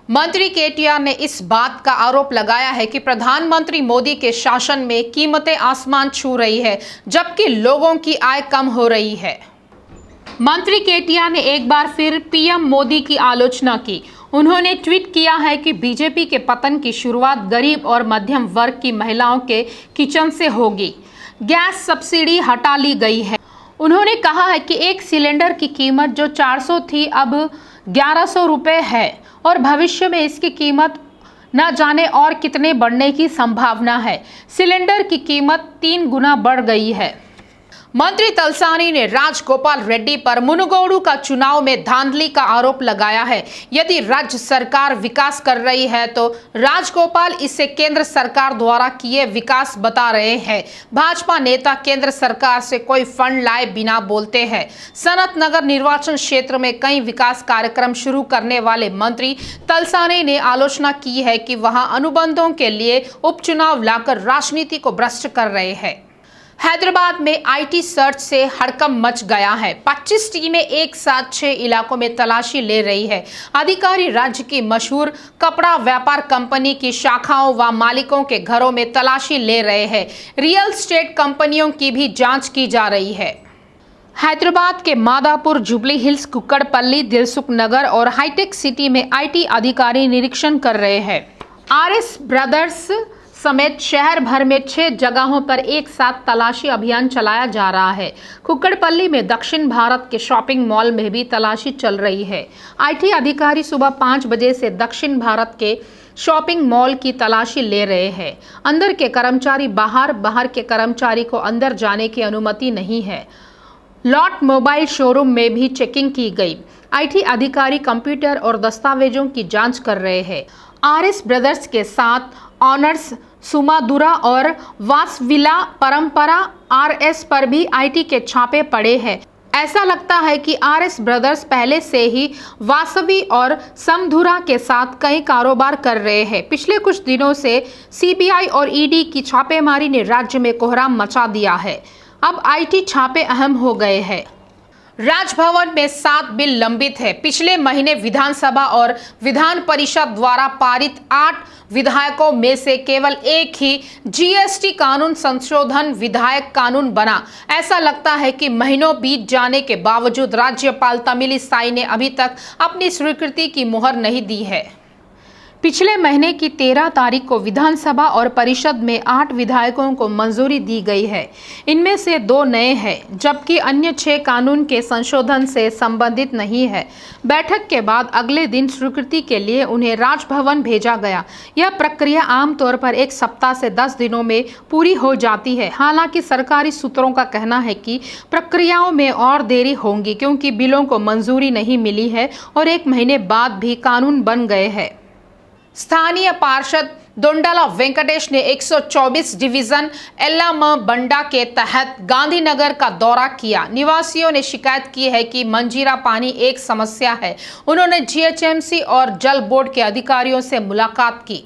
मंत्री केटीआर ने इस बात का आरोप लगाया है कि प्रधानमंत्री मोदी के शासन में कीमतें आसमान छू रही है, जबकि लोगों की आय कम हो रही है। मंत्री केटीआर ने एक बार फिर पीएम मोदी की आलोचना की। उन्होंने ट्वीट किया है कि बीजेपी के पतन की शुरुआत गरीब और मध्यम वर्ग की महिलाओं के किचन से होगी। गैस सब्सिडी हटा ली गई है। उन्होंने कहा है कि एक सिलेंडर की कीमत जो 400 थी अब 1100 रुपये है और भविष्य में इसकी कीमत न जाने और कितने बढ़ने की संभावना है। सिलेंडर की कीमत 3 गुना बढ़ गई है। मंत्री तलसानी ने राजगोपाल रेड्डी पर मुनुगोडु का चुनाव में धांधली का आरोप लगाया है। यदि राज्य सरकार विकास कर रही है तो राजगोपाल इसे केंद्र सरकार द्वारा किए विकास बता रहे हैं। भाजपा नेता केंद्र सरकार से कोई फंड लाए बिना बोलते हैं। सनत नगर निर्वाचन क्षेत्र में कई विकास कार्यक्रम शुरू करने वाले मंत्री तलसानी ने आलोचना की है कि वहां अनुबंधों के लिए उपचुनाव लाकर राजनीति को भ्रष्ट कर रहे हैं। हैदराबाद में आईटी सर्च से हड़कंप मच गया है। 25 टीमें एक साथ 6 इलाकों में तलाशी ले रही है। अधिकारी राज्य की मशहूर कपड़ा व्यापार कंपनी की शाखाओं व मालिकों के घरों में तलाशी ले रहे हैं। रियल एस्टेट कंपनियों की भी जांच की जा रही है। हैदराबाद के मादापुर, जुबली हिल्स, कुक्कड़पल्ली, दिलसुख नगर और हाईटेक सिटी में आईटी अधिकारी निरीक्षण कर रहे हैं। आरएस ब्रदर्स समेत शहर भर में 6 जगहों पर एक साथ तलाशी अभियान चलाया जा रहा है। कुक्कड़पल्ली में दक्षिण भारत के शॉपिंग मॉल में भी तलाशी चल रही है। आईटी अधिकारी सुबह 5 बजे से दक्षिण भारत के शॉपिंग मॉल की तलाशी ले रहे हैं। अंदर के कर्मचारी बाहर, बाहर के कर्मचारी को अंदर जाने की अनुमति नहीं है। लॉट मोबाइल शोरूम में भी चेकिंग की गई। आईटी अधिकारी कंप्यूटर और दस्तावेजों की जांच कर रहे हैं। आरएस ब्रदर्स के साथ ऑनर्स, सुमादुरा और वासविला परंपरा आरएस पर भी आईटी के छापे पड़े हैं। ऐसा लगता है कि आरएस ब्रदर्स पहले से ही वासवी और समधुरा के साथ कई कारोबार कर रहे हैं। पिछले कुछ दिनों से सीबीआई और ईडी की छापेमारी ने राज्य में कोहराम मचा दिया है। अब आईटी छापे अहम हो गए हैं। राजभवन में 7 बिल लंबित है। पिछले महीने विधानसभा और विधान परिषद द्वारा पारित 8 विधायकों में से केवल एक ही जीएसटी कानून संशोधन विधायक कानून बना। ऐसा लगता है कि महीनों बीत जाने के बावजूद राज्यपाल तमिलिसाई ने अभी तक अपनी स्वीकृति की मुहर नहीं दी है। पिछले महीने की 13 तारीख को विधानसभा और परिषद में 8 विधायकों को मंजूरी दी गई है। इनमें से 2 नए हैं, जबकि अन्य 6 कानून के संशोधन से संबंधित नहीं है। बैठक के बाद अगले दिन स्वीकृति के लिए उन्हें राजभवन भेजा गया। यह प्रक्रिया आमतौर पर 1 सप्ताह से 10 दिनों में पूरी हो जाती है। हालांकि सरकारी सूत्रों का कहना है कि प्रक्रियाओं में और देरी होगी, क्योंकि बिलों को मंजूरी नहीं मिली है और 1 महीने बाद भी कानून बन गए हैं। स्थानीय पार्षद दोंडाला वेंकटेश ने 124 डिवीजन एल्लामबंडा के तहत गांधीनगर का दौरा किया। निवासियों ने शिकायत की है कि मंजीरा पानी एक समस्या है। उन्होंने जीएचएमसी और जल बोर्ड के अधिकारियों से मुलाकात की।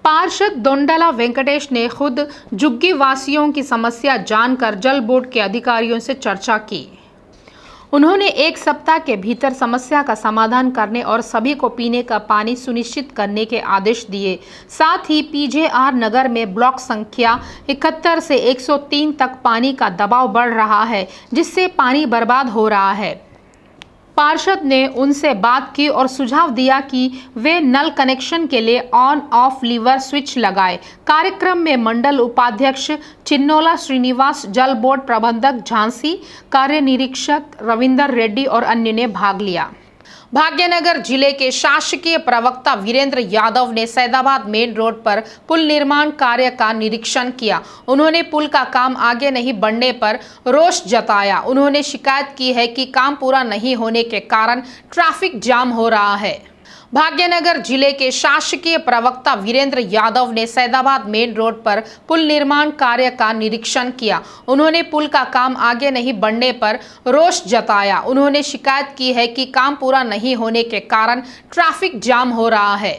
पार्षद दोंडाला वेंकटेश ने खुद झुग्गी वासियों की समस्या जानकर जल बोर्ड के अधिकारियों से चर्चा की। उन्होंने 1 सप्ताह के भीतर समस्या का समाधान करने और सभी को पीने का पानी सुनिश्चित करने के आदेश दिए। साथ ही पीजेआर नगर में ब्लॉक संख्या 71 से 103 तक पानी का दबाव बढ़ रहा है, जिससे पानी बर्बाद हो रहा है। पार्षद ने उनसे बात की और सुझाव दिया कि वे नल कनेक्शन के लिए ऑन ऑफ लीवर स्विच लगाए। कार्यक्रम में मंडल उपाध्यक्ष चिन्नोला श्रीनिवास, जल बोर्ड प्रबंधक झांसी, कार्य निरीक्षक रविंदर रेड्डी और अन्य ने भाग लिया। भाग्यनगर जिले के शासकीय प्रवक्ता वीरेंद्र यादव ने सैदाबाद मेन रोड पर पुल निर्माण कार्य का निरीक्षण किया। उन्होंने पुल का काम आगे नहीं बढ़ने पर रोष जताया। उन्होंने शिकायत की है कि काम पूरा नहीं होने के कारण ट्रैफिक जाम हो रहा है। भाग्यनगर जिले के शासकीय प्रवक्ता वीरेंद्र यादव ने सैदाबाद मेन रोड पर पुल निर्माण कार्य का निरीक्षण किया। उन्होंने पुल का काम आगे नहीं बढ़ने पर रोष जताया। उन्होंने शिकायत की है कि काम पूरा नहीं होने के कारण ट्रैफिक जाम हो रहा है।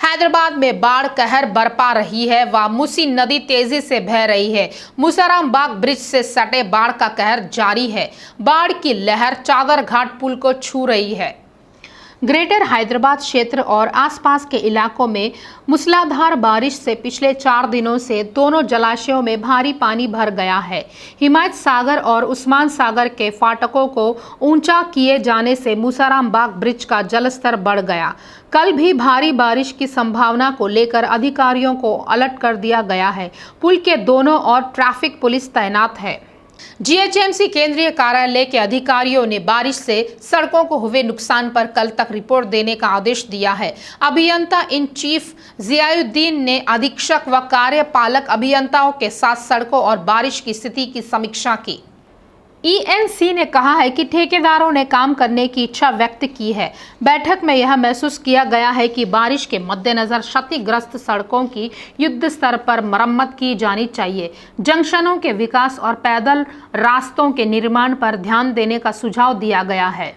हैदराबाद में बाढ़ कहर बरपा रही है व मूसी नदी तेजी से बह रही है। मुसाराम बाग ब्रिज से सटे बाढ़ का कहर जारी है। बाढ़ की लहर चादर घाट पुल को छू रही है। ग्रेटर हैदराबाद क्षेत्र और आसपास के इलाकों में मूसलाधार बारिश से पिछले 4 दिनों से दोनों जलाशयों में भारी पानी भर गया है। हिमायत सागर और उस्मान सागर के फाटकों को ऊंचा किए जाने से मूसाराम बाग ब्रिज का जलस्तर बढ़ गया। कल भी भारी बारिश की संभावना को लेकर अधिकारियों को अलर्ट कर दिया गया है। पुल के दोनों ओर ट्रैफिक पुलिस तैनात है। जीएचएमसी केंद्रीय कार्यालय के अधिकारियों ने बारिश से सड़कों को हुए नुकसान पर कल तक रिपोर्ट देने का आदेश दिया है। अभियंता इन चीफ जियाउद्दीन ने अधीक्षक व कार्यपालक अभियंताओं के साथ सड़कों और बारिश की स्थिति की समीक्षा की। ईएनसी ने कहा है कि ठेकेदारों ने काम करने की इच्छा व्यक्त की है। बैठक में यह महसूस किया गया है कि बारिश के मद्देनजर क्षतिग्रस्त सड़कों की युद्ध स्तर पर मरम्मत की जानी चाहिए। जंक्शनों के विकास और पैदल रास्तों के निर्माण पर ध्यान देने का सुझाव दिया गया है।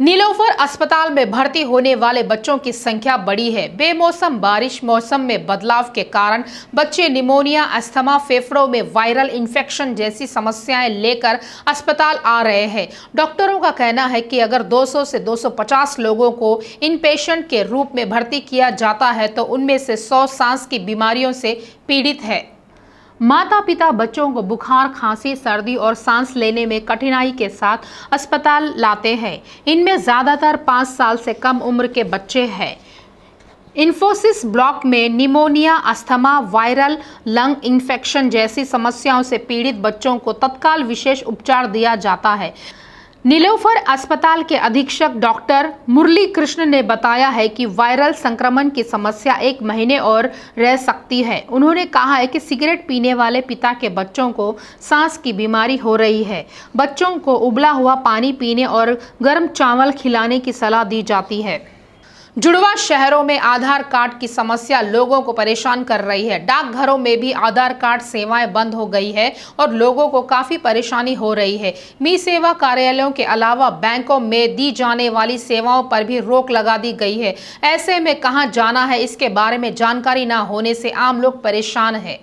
नीलोफर अस्पताल में भर्ती होने वाले बच्चों की संख्या बढ़ी है। बेमौसम बारिश, मौसम में बदलाव के कारण बच्चे निमोनिया, अस्थमा, फेफड़ों में वायरल इन्फेक्शन जैसी समस्याएं लेकर अस्पताल आ रहे हैं। डॉक्टरों का कहना है कि अगर 200 से 250 लोगों को इन पेशेंट के रूप में भर्ती किया जाता है तो उनमें से 100 सांस की बीमारियों से पीड़ित है। माता पिता बच्चों को बुखार, खांसी, सर्दी और सांस लेने में कठिनाई के साथ अस्पताल लाते हैं। इनमें ज़्यादातर 5 साल से कम उम्र के बच्चे हैं। इंफोसिस ब्लॉक में pneumonia, asthma, viral lung infection जैसी समस्याओं से पीड़ित बच्चों को तत्काल विशेष उपचार दिया जाता है। नीलोफर अस्पताल के अधीक्षक डॉक्टर मुरली कृष्ण ने बताया है कि वायरल संक्रमण की समस्या 1 महीने और रह सकती है। उन्होंने कहा है कि सिगरेट पीने वाले पिता के बच्चों को सांस की बीमारी हो रही है। बच्चों को उबला हुआ पानी पीने और गर्म चावल खिलाने की सलाह दी जाती है। जुड़वा शहरों में आधार कार्ड की समस्या लोगों को परेशान कर रही है। डाकघरों में भी आधार कार्ड सेवाएं बंद हो गई है और लोगों को काफी परेशानी हो रही है। मी सेवा कार्यालयों के अलावा बैंकों में दी जाने वाली सेवाओं पर भी रोक लगा दी गई है। ऐसे में कहां जाना है, इसके बारे में जानकारी न होने से आम लोग परेशान है।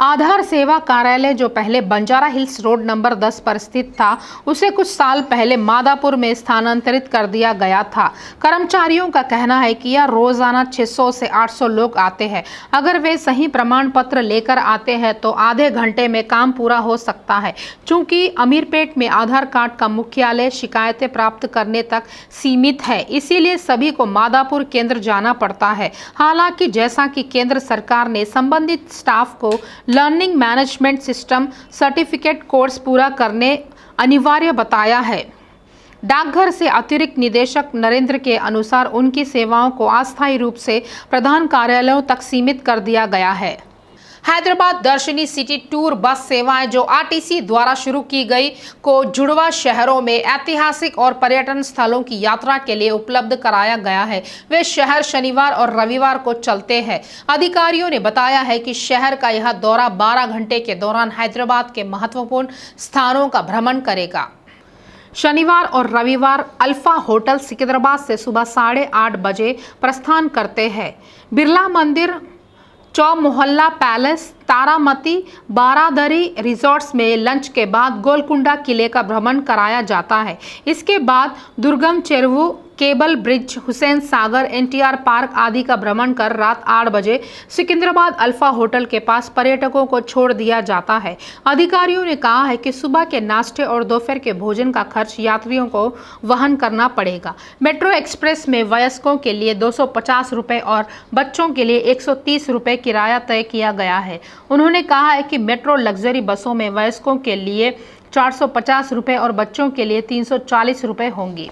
आधार सेवा कार्यालय जो पहले बंजारा हिल्स रोड नंबर 10 पर स्थित था, उसे कुछ साल पहले मादापुर में स्थानांतरित कर दिया गया था। कर्मचारियों का कहना है कि यह रोजाना 600 से 800 लोग आते हैं। अगर वे सही प्रमाण पत्र लेकर आते हैं तो आधे घंटे में काम पूरा हो सकता है। चूंकि अमीरपेट में आधार कार्ड का मुख्यालय शिकायतें प्राप्त करने तक सीमित है, इसीलिए सभी को मादापुर केंद्र जाना पड़ता है। हालांकि जैसा कि केंद्र सरकार ने संबंधित स्टाफ को learning management system certificate course पूरा करने अनिवार्य बताया है। डाकघर से अतिरिक्त निदेशक नरेंद्र के अनुसार उनकी सेवाओं को अस्थायी रूप से प्रधान कार्यालयों तक सीमित कर दिया गया है। हैदराबाद दर्शनी सिटी टूर बस सेवाएं जो आरटीसी द्वारा शुरू की गई को जुड़वा शहरों में ऐतिहासिक और पर्यटन स्थलों की यात्रा के लिए उपलब्ध कराया गया है। वे शहर शनिवार और रविवार को चलते हैं। अधिकारियों ने बताया है कि शहर का यह दौरा 12 घंटे के दौरान हैदराबाद के महत्वपूर्ण स्थानों का भ्रमण करेगा। शनिवार और रविवार अल्फा होटल सिकंदराबाद से सुबह 8:30 बजे प्रस्थान करते हैं। बिरला मंदिर, चौमोहल्ला पैलेस, तारामती, बारादरी रिजॉर्ट्स में लंच के बाद गोलकुंडा किले का भ्रमण कराया जाता है। इसके बाद दुर्गम Cheruvu, cable bridge, Hussain Sagar, NTR park आदि का भ्रमण कर रात 8 बजे सिकंदराबाद अल्फा होटल के पास पर्यटकों को छोड़ दिया जाता है। अधिकारियों ने कहा है कि सुबह के नाश्ते और दोपहर के भोजन का खर्च यात्रियों को वहन करना पड़ेगा। मेट्रो एक्सप्रेस में वयस्कों के लिए 250 रुपये और बच्चों के लिए 130 रुपये किराया तय किया गया है। उन्होंने कहा है कि मेट्रो लग्जरी बसों में वयस्कों के लिए 450 रुपये और बच्चों के लिए 340 रुपये होंगी।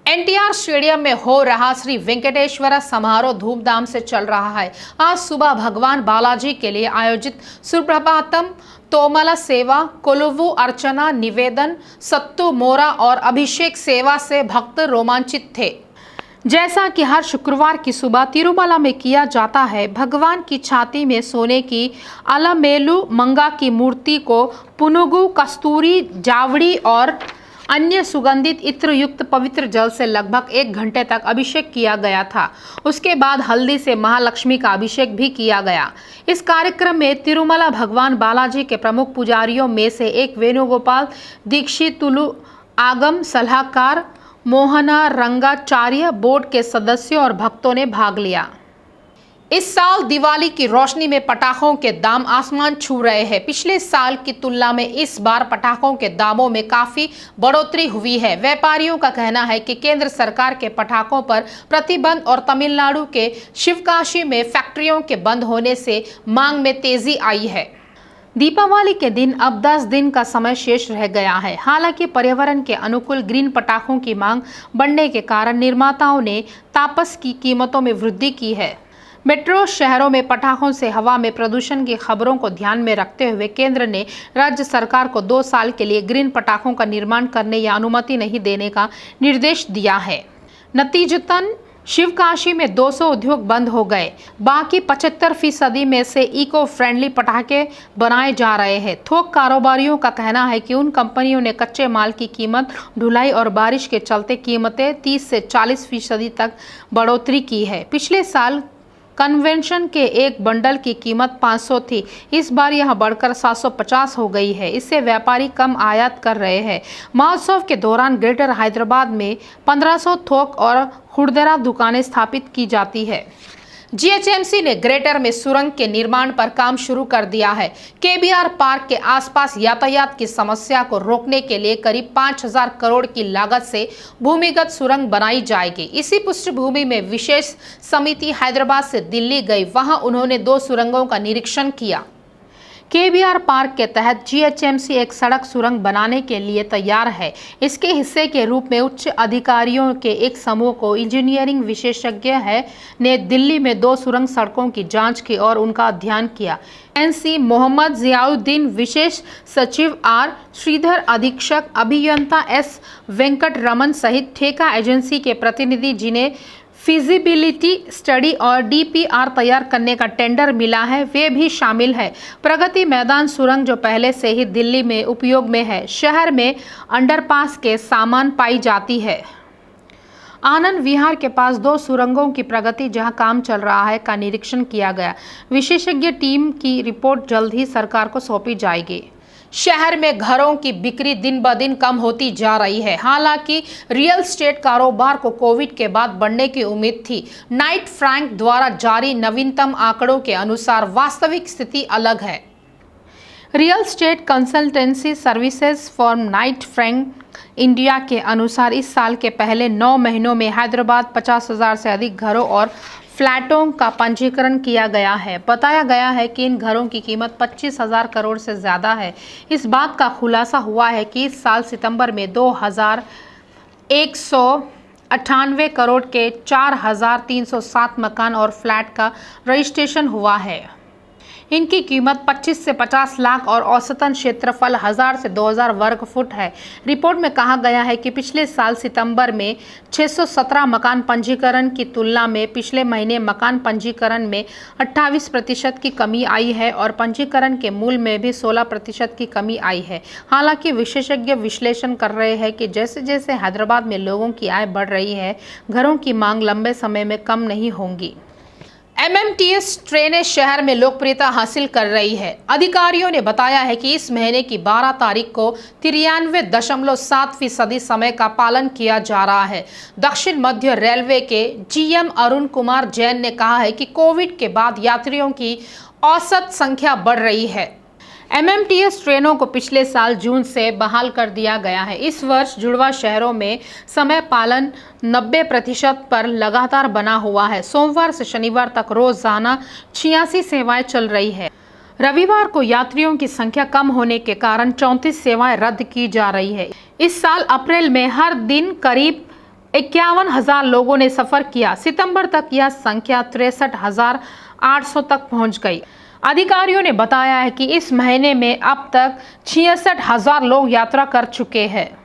एनटीआर स्टेडियम में हो रहा श्री वेंकटेश्वर समारोह धूमधाम से चल रहा है। आज सुबह भगवान बालाजी के लिए आयोजित सुप्रभातम, तोमला सेवा, कोलुवु अर्चना, निवेदन, सत्तू मोरा और अभिषेक सेवा से भक्त रोमांचित थे। जैसा कि हर शुक्रवार की सुबह तिरुमला में किया जाता है, भगवान की छाती में सोने की अलमेलु मंगा की मूर्ति को पुनुगु, कस्तूरी, जावड़ी और अन्य सुगंधित इत्र युक्त पवित्र जल से लगभग 1 घंटे तक अभिषेक किया गया था। उसके बाद हल्दी से महालक्ष्मी का अभिषेक भी किया गया। इस कार्यक्रम में तिरुमला भगवान बालाजी के प्रमुख पुजारियों में से एक वेणुगोपाल दीक्षितुलु, आगम सलाहकार मोहना रंगाचार्य बोर्ड के सदस्यों और भक्तों ने भाग लिया। इस साल दिवाली की रोशनी में पटाखों के दाम आसमान छू रहे हैं। पिछले साल की तुलना में इस बार पटाखों के दामों में काफी बढ़ोतरी हुई है। व्यापारियों का कहना है कि केंद्र सरकार के पटाखों पर प्रतिबंध और तमिलनाडु के शिवकाशी में फैक्ट्रियों के बंद होने से मांग में तेजी आई है। दीपावली के दिन अब 10 दिन का समय शेष रह गया है। हालांकि पर्यावरण के अनुकूल ग्रीन पटाखों की मांग बढ़ने के कारण निर्माताओं ने तापस की कीमतों में वृद्धि की है। मेट्रो शहरों में पटाखों से हवा में प्रदूषण की खबरों को ध्यान में रखते हुए केंद्र ने राज्य सरकार को 2 साल के लिए ग्रीन पटाखों का निर्माण करने या अनुमति नहीं देने का निर्देश दिया है। नतीजतन शिवकाशी में 200 उद्योग बंद हो गए। बाकी 75% में से इको फ्रेंडली पटाखे बनाए जा रहे हैं। थोक कारोबारियों का कहना है कि उन कंपनियों ने कच्चे माल की कीमत, ढुलाई और बारिश के चलते कीमतें 30 से 40% तक बढ़ोतरी की है। पिछले साल कन्वेंशन के एक बंडल की कीमत 500 थी। इस बार यह बढ़कर 750 हो गई है। इससे व्यापारी कम आयात कर रहे हैं। महोत्सव के दौरान ग्रेटर हैदराबाद में 1500 थोक और खुदरा दुकानें स्थापित की जाती है। जीएचएमसी ने ग्रेटर में सुरंग के निर्माण पर काम शुरू कर दिया है। केबीआर पार्क के आसपास यातायात की समस्या को रोकने के लिए करीब 5000 करोड़ की लागत से भूमिगत सुरंग बनाई जाएगी। इसी पृष्ठभूमि में विशेष समिति हैदराबाद से दिल्ली गई। वहां उन्होंने 2 सुरंगों का निरीक्षण किया। केबीआर पार्क के तहत जीएचएमसी एक सड़क सुरंग बनाने के लिए तैयार है। इसके हिस्से के रूप में उच्च अधिकारियों के एक समूह को इंजीनियरिंग विशेषज्ञ ने दिल्ली में 2 सुरंग सड़कों की जांच की और उनका अध्ययन किया। एनसी मोहम्मद जियाउद्दीन, विशेष सचिव आर श्रीधर, अधीक्षक अभियंता एस वेंकटरमन सहित ठेका एजेंसी के प्रतिनिधि, जिन्हें फिजिबिलिटी स्टडी और डीपीआर तैयार करने का टेंडर मिला है, वे भी शामिल है। प्रगति मैदान सुरंग जो पहले से ही दिल्ली में उपयोग में है, शहर में अंडरपास के सामान पाई जाती है। आनंद विहार के पास 2 सुरंगों की प्रगति, जहां काम चल रहा है, का निरीक्षण किया गया। विशेषज्ञ टीम की रिपोर्ट जल्द ही सरकार को सौंपी जाएगी। शहर में घरों की बिक्री दिन ब दिन कम होती जा रही है। हालांकि रियल एस्टेट कारोबार को कोविड के बाद बढ़ने की उम्मीद थी। नाइट फ्रैंक द्वारा जारी नवीनतम आंकड़ों के अनुसार वास्तविक स्थिति अलग है। Real estate consultancy services firm Knight Frank India के अनुसार इस साल के पहले 9 महीनों में हैदराबाद 50,000 से अधिक घरों और फ्लैटों का पंजीकरण किया गया है। बताया गया है कि इन घरों की कीमत 25,000 करोड़ से ज़्यादा है। इस बात का खुलासा हुआ है कि इस साल सितंबर में 2198 करोड़ के 4,307 मकान और फ्लैट का रजिस्ट्रेशन हुआ है। इनकी कीमत 25 से 50 लाख और औसतन क्षेत्रफल 1000 से 2000 वर्ग फुट है। रिपोर्ट में कहा गया है कि पिछले साल सितंबर में 617 मकान पंजीकरण की तुलना में पिछले महीने मकान पंजीकरण में 28% की कमी आई है और पंजीकरण के मूल्य में भी 16% की कमी आई है। हालांकि विशेषज्ञ विश्लेषण कर रहे हैं कि जैसे जैसे हैदराबाद में लोगों की आय बढ़ रही है, घरों की मांग लंबे समय में कम नहीं होंगी। एमएमटीएस ट्रेनें शहर में लोकप्रियता हासिल कर रही है। अधिकारियों ने बताया है कि इस महीने की 12 तारीख को 93.7% समय का पालन किया जा रहा है। दक्षिण मध्य रेलवे के जीएम अरुण कुमार जैन ने कहा है कि कोविड के बाद यात्रियों की औसत संख्या बढ़ रही है। एमएमटीएस ट्रेनों को पिछले साल जून से बहाल कर दिया गया है। इस वर्ष जुड़वा शहरों में समय पालन 90% पर लगातार बना हुआ है। सोमवार से शनिवार तक रोजाना 86 सेवाएं चल रही है। रविवार को यात्रियों की संख्या कम होने के कारण 34 सेवाएं रद्द की जा रही है। इस साल अप्रैल में हर दिन करीब 51,000 लोगों ने सफर किया। सितंबर तक यह संख्या 63,800 तक पहुंच गई। अधिकारियों ने बताया है कि इस महीने में अब तक 66,000 लोग यात्रा कर चुके हैं।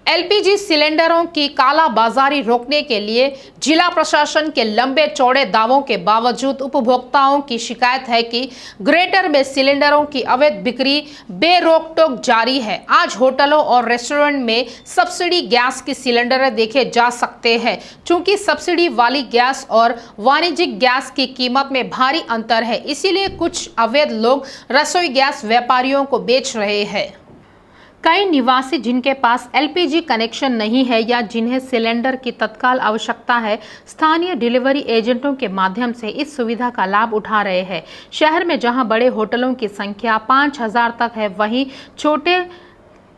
एलपीजी सिलेंडरों की कालाबाजारी रोकने के लिए जिला प्रशासन के लंबे चौड़े दावों के बावजूद उपभोक्ताओं की शिकायत है कि ग्रेटर में सिलेंडरों की अवैध बिक्री बेरोक टोक जारी है। आज होटलों और रेस्टोरेंट में सब्सिडी गैस की सिलेंडर देखे जा सकते हैं। चूंकि सब्सिडी वाली गैस और वाणिज्यिक गैस की कीमत में भारी अंतर है, इसीलिए कुछ अवैध लोग रसोई गैस व्यापारियों को बेच रहे हैं। कई निवासी जिनके पास एलपीजी कनेक्शन नहीं है या जिन्हें सिलेंडर की तत्काल आवश्यकता है, स्थानीय डिलीवरी एजेंटों के माध्यम से इस सुविधा का लाभ उठा रहे हैं। शहर में जहां बड़े होटलों की संख्या 5000 तक है, वहीं छोटे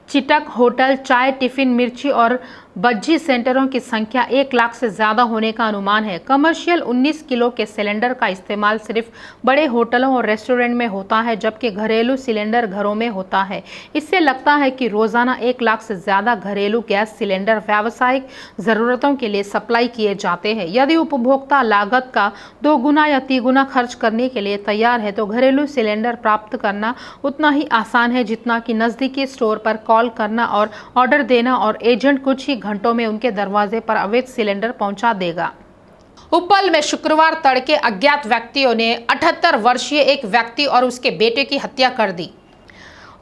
चिटक होटल, चाय, टिफिन, मिर्ची और बज्जी सेंटरों की संख्या 1 लाख से ज्यादा होने का अनुमान है। कमर्शियल 19 किलो के सिलेंडर का इस्तेमाल सिर्फ बड़े होटलों और रेस्टोरेंट में होता है, जबकि घरेलू सिलेंडर घरों में होता है। इससे लगता है कि रोजाना 1 लाख से ज्यादा घरेलू गैस सिलेंडर व्यावसायिक जरूरतों के लिए सप्लाई किए जाते हैं। यदि उपभोक्ता लागत का 2 गुना या 3 गुना खर्च करने के लिए तैयार है तो घरेलू सिलेंडर प्राप्त करना उतना ही आसान है जितना कि नजदीकी स्टोर पर कॉल करना और ऑर्डर देना, और एजेंट कुछ ही घंटों में उनके दरवाजे पर अवैध सिलेंडर पहुंचा देगा। उपल में शुक्रवार तड़के अज्ञात व्यक्तियों ने 78 वर्षीय एक व्यक्ति और उसके बेटे की हत्या कर दी।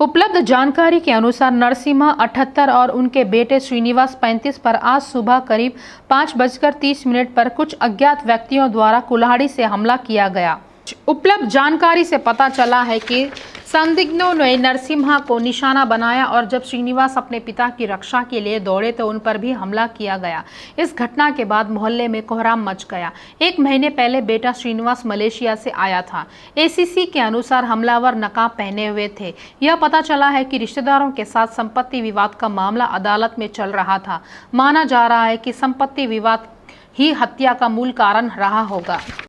उपलब्ध जानकारी के अनुसार नरसिम्हा 78 और उनके बेटे श्रीनिवास 35 पर आज सुबह करीब 5:30 पर कुछ अज्ञात व्यक्तियों द्वारा कुल्हाड़ी से हमला किया गया। उपलब्ध जानकारी से पता चला है कि संदिग्धों ने नरसिम्हा को निशाना बनाया और जब श्रीनिवास अपने पिता की रक्षा के लिए दौड़े तो उन पर भी हमला किया गया। इस घटना के बाद मोहल्ले में कोहराम मच गया। 1 महीने पहले बेटा श्रीनिवास मलेशिया से आया था। एसीसी के अनुसार हमलावर नकाब पहने हुए थे। यह पता चला है कि रिश्तेदारों के साथ संपत्ति विवाद का मामला अदालत में चल रहा था। माना जा रहा है कि संपत्ति विवाद ही हत्या का मूल कारण रहा होगा।